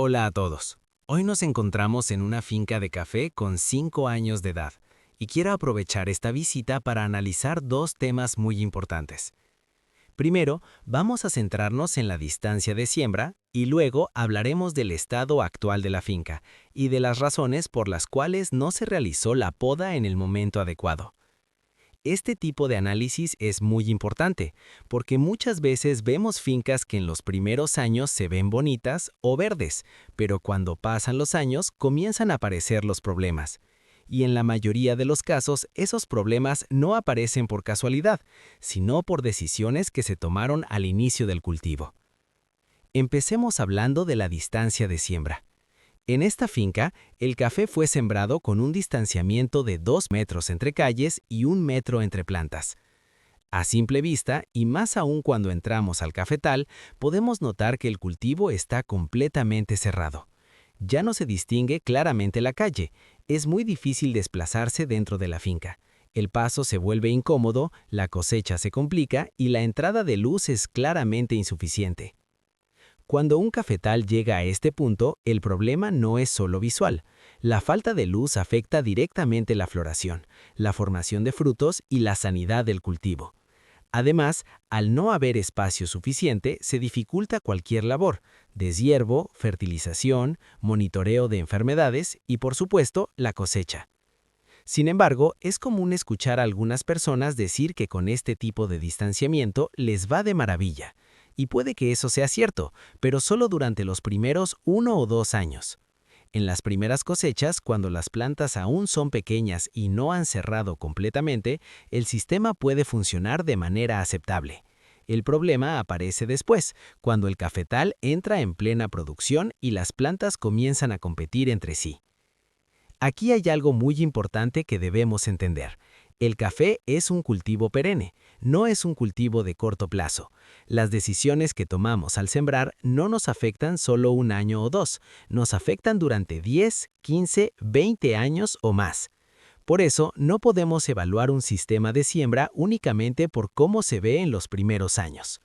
Hola a todos. Hoy nos encontramos en una finca de café con 5 años de edad y quiero aprovechar esta visita para analizar dos temas muy importantes. Primero, vamos a centrarnos en la distancia de siembra y luego hablaremos del estado actual de la finca y de las razones por las cuales no se realizó la poda en el momento adecuado. Este tipo de análisis es muy importante, porque muchas veces vemos fincas que en los primeros años se ven bonitas o verdes, pero cuando pasan los años comienzan a aparecer los problemas. Y en la mayoría de los casos, esos problemas no aparecen por casualidad, sino por decisiones que se tomaron al inicio del cultivo. Empecemos hablando de la distancia de siembra. En esta finca, el café fue sembrado con un distanciamiento de 2 metros entre calles y 1 metro entre plantas. A simple vista, y más aún cuando entramos al cafetal, podemos notar que el cultivo está completamente cerrado. Ya no se distingue claramente la calle, es muy difícil desplazarse dentro de la finca. El paso se vuelve incómodo, la cosecha se complica y la entrada de luz es claramente insuficiente. Cuando un cafetal llega a este punto, el problema no es solo visual. La falta de luz afecta directamente la floración, la formación de frutos y la sanidad del cultivo. Además, al no haber espacio suficiente, se dificulta cualquier labor: deshiervo, fertilización, monitoreo de enfermedades y, por supuesto, la cosecha. Sin embargo, es común escuchar a algunas personas decir que con este tipo de distanciamiento les va de maravilla. Y puede que eso sea cierto, pero solo durante los primeros 1 o 2 años. En las primeras cosechas, cuando las plantas aún son pequeñas y no han cerrado completamente, el sistema puede funcionar de manera aceptable. El problema aparece después, cuando el cafetal entra en plena producción y las plantas comienzan a competir entre sí. Aquí hay algo muy importante que debemos entender. El café es un cultivo perenne, no es un cultivo de corto plazo. Las decisiones que tomamos al sembrar no nos afectan solo 1 año o 2, nos afectan durante 10, 15, 20 años o más. Por eso, no podemos evaluar un sistema de siembra únicamente por cómo se ve en los primeros años.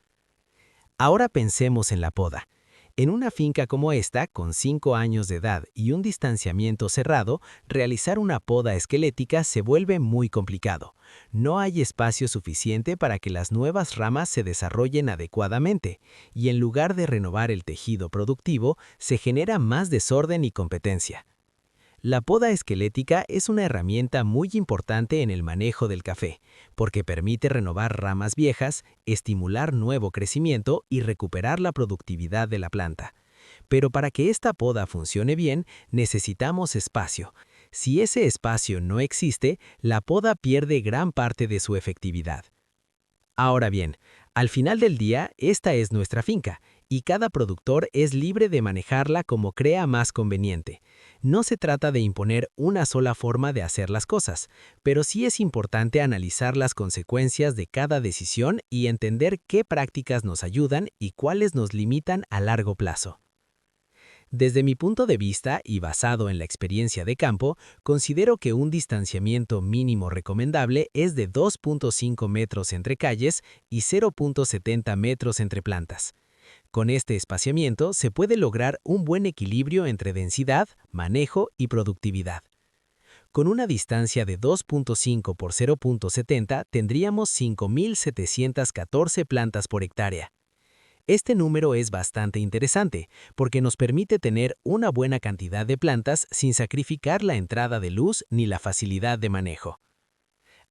Ahora pensemos en la poda. En una finca como esta, con 5 años de edad y un distanciamiento cerrado, realizar una poda esquelética se vuelve muy complicado. No hay espacio suficiente para que las nuevas ramas se desarrollen adecuadamente, y en lugar de renovar el tejido productivo, se genera más desorden y competencia. La poda esquelética es una herramienta muy importante en el manejo del café, porque permite renovar ramas viejas, estimular nuevo crecimiento y recuperar la productividad de la planta. Pero para que esta poda funcione bien, necesitamos espacio. Si ese espacio no existe, la poda pierde gran parte de su efectividad. Ahora bien, al final del día, esta es nuestra finca, y cada productor es libre de manejarla como crea más conveniente. No se trata de imponer una sola forma de hacer las cosas, pero sí es importante analizar las consecuencias de cada decisión y entender qué prácticas nos ayudan y cuáles nos limitan a largo plazo. Desde mi punto de vista y basado en la experiencia de campo, considero que un distanciamiento mínimo recomendable es de 2.5 metros entre calles y 0.70 metros entre plantas. Con este espaciamiento se puede lograr un buen equilibrio entre densidad, manejo y productividad. Con una distancia de 2.5 por 0.70 tendríamos 5.714 plantas por hectárea. Este número es bastante interesante porque nos permite tener una buena cantidad de plantas sin sacrificar la entrada de luz ni la facilidad de manejo.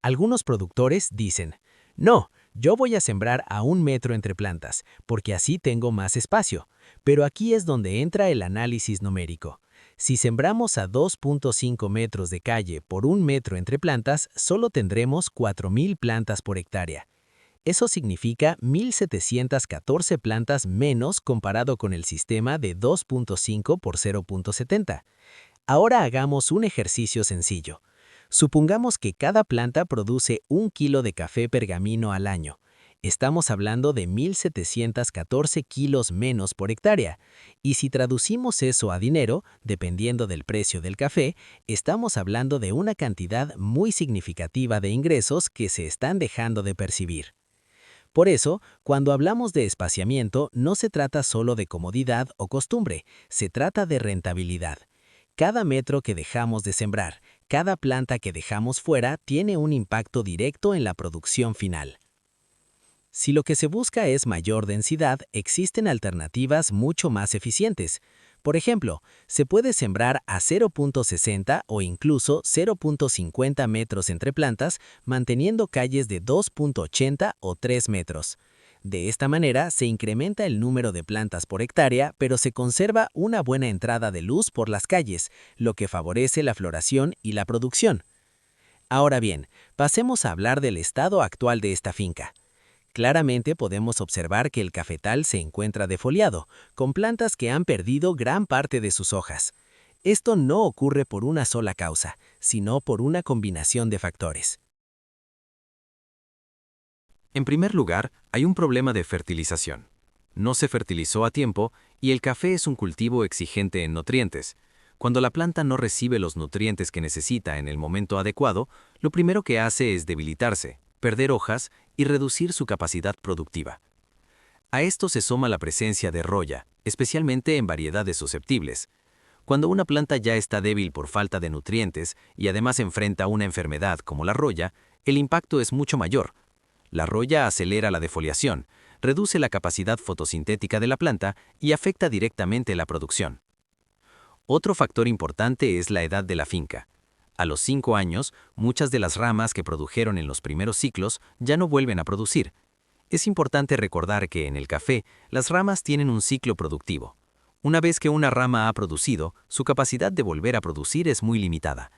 Algunos productores dicen: no, yo voy a sembrar a 1 metro entre plantas, porque así tengo más espacio. Pero aquí es donde entra el análisis numérico. Si sembramos a 2.5 metros de calle por 1 metro entre plantas, solo tendremos 4.000 plantas por hectárea. Eso significa 1.714 plantas menos comparado con el sistema de 2.5 por 0.70. Ahora hagamos un ejercicio sencillo. Supongamos que cada planta produce 1 kilo de café pergamino al año. Estamos hablando de 1.714 kilos menos por hectárea. Y si traducimos eso a dinero, dependiendo del precio del café, estamos hablando de una cantidad muy significativa de ingresos que se están dejando de percibir. Por eso, cuando hablamos de espaciamiento, no se trata solo de comodidad o costumbre, se trata de rentabilidad. Cada metro que dejamos de sembrar, cada planta que dejamos fuera tiene un impacto directo en la producción final. Si lo que se busca es mayor densidad, existen alternativas mucho más eficientes. Por ejemplo, se puede sembrar a 0.60 o incluso 0.50 metros entre plantas, manteniendo calles de 2.80 o 3 metros. De esta manera se incrementa el número de plantas por hectárea, pero se conserva una buena entrada de luz por las calles, lo que favorece la floración y la producción. Ahora bien, pasemos a hablar del estado actual de esta finca. Claramente podemos observar que el cafetal se encuentra defoliado, con plantas que han perdido gran parte de sus hojas. Esto no ocurre por una sola causa, sino por una combinación de factores. En primer lugar, hay un problema de fertilización. No se fertilizó a tiempo y el café es un cultivo exigente en nutrientes. Cuando la planta no recibe los nutrientes que necesita en el momento adecuado, lo primero que hace es debilitarse, perder hojas y reducir su capacidad productiva. A esto se suma la presencia de roya, especialmente en variedades susceptibles. Cuando una planta ya está débil por falta de nutrientes y además enfrenta una enfermedad como la roya, el impacto es mucho mayor. La roya acelera la defoliación, reduce la capacidad fotosintética de la planta y afecta directamente la producción. Otro factor importante es la edad de la finca. A los 5 años, muchas de las ramas que produjeron en los primeros ciclos ya no vuelven a producir. Es importante recordar que en el café, las ramas tienen un ciclo productivo. Una vez que una rama ha producido, su capacidad de volver a producir es muy limitada.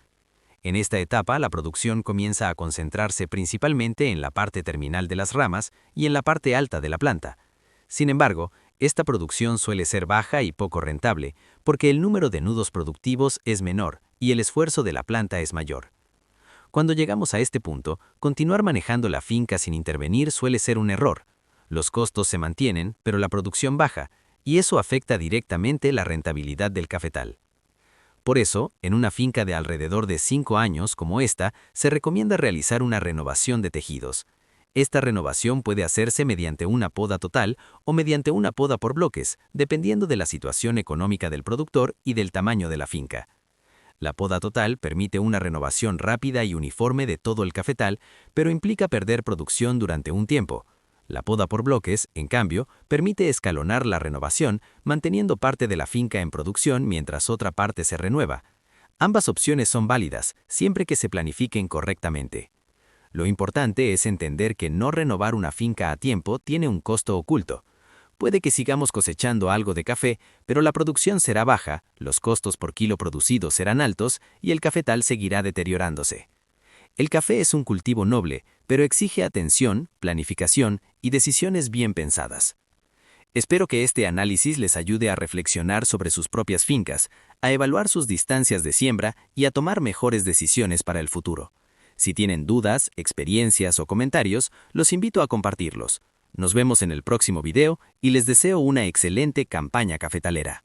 En esta etapa, la producción comienza a concentrarse principalmente en la parte terminal de las ramas y en la parte alta de la planta. Sin embargo, esta producción suele ser baja y poco rentable, porque el número de nudos productivos es menor y el esfuerzo de la planta es mayor. Cuando llegamos a este punto, continuar manejando la finca sin intervenir suele ser un error. Los costos se mantienen, pero la producción baja, y eso afecta directamente la rentabilidad del cafetal. Por eso, en una finca de alrededor de 5 años como esta, se recomienda realizar una renovación de tejidos. Esta renovación puede hacerse mediante una poda total o mediante una poda por bloques, dependiendo de la situación económica del productor y del tamaño de la finca. La poda total permite una renovación rápida y uniforme de todo el cafetal, pero implica perder producción durante un tiempo. La poda por bloques, en cambio, permite escalonar la renovación, manteniendo parte de la finca en producción mientras otra parte se renueva. Ambas opciones son válidas, siempre que se planifiquen correctamente. Lo importante es entender que no renovar una finca a tiempo tiene un costo oculto. Puede que sigamos cosechando algo de café, pero la producción será baja, los costos por kilo producido serán altos y el cafetal seguirá deteriorándose. El café es un cultivo noble, pero exige atención, planificación y decisiones bien pensadas. Espero que este análisis les ayude a reflexionar sobre sus propias fincas, a evaluar sus distancias de siembra y a tomar mejores decisiones para el futuro. Si tienen dudas, experiencias o comentarios, los invito a compartirlos. Nos vemos en el próximo video y les deseo una excelente campaña cafetalera.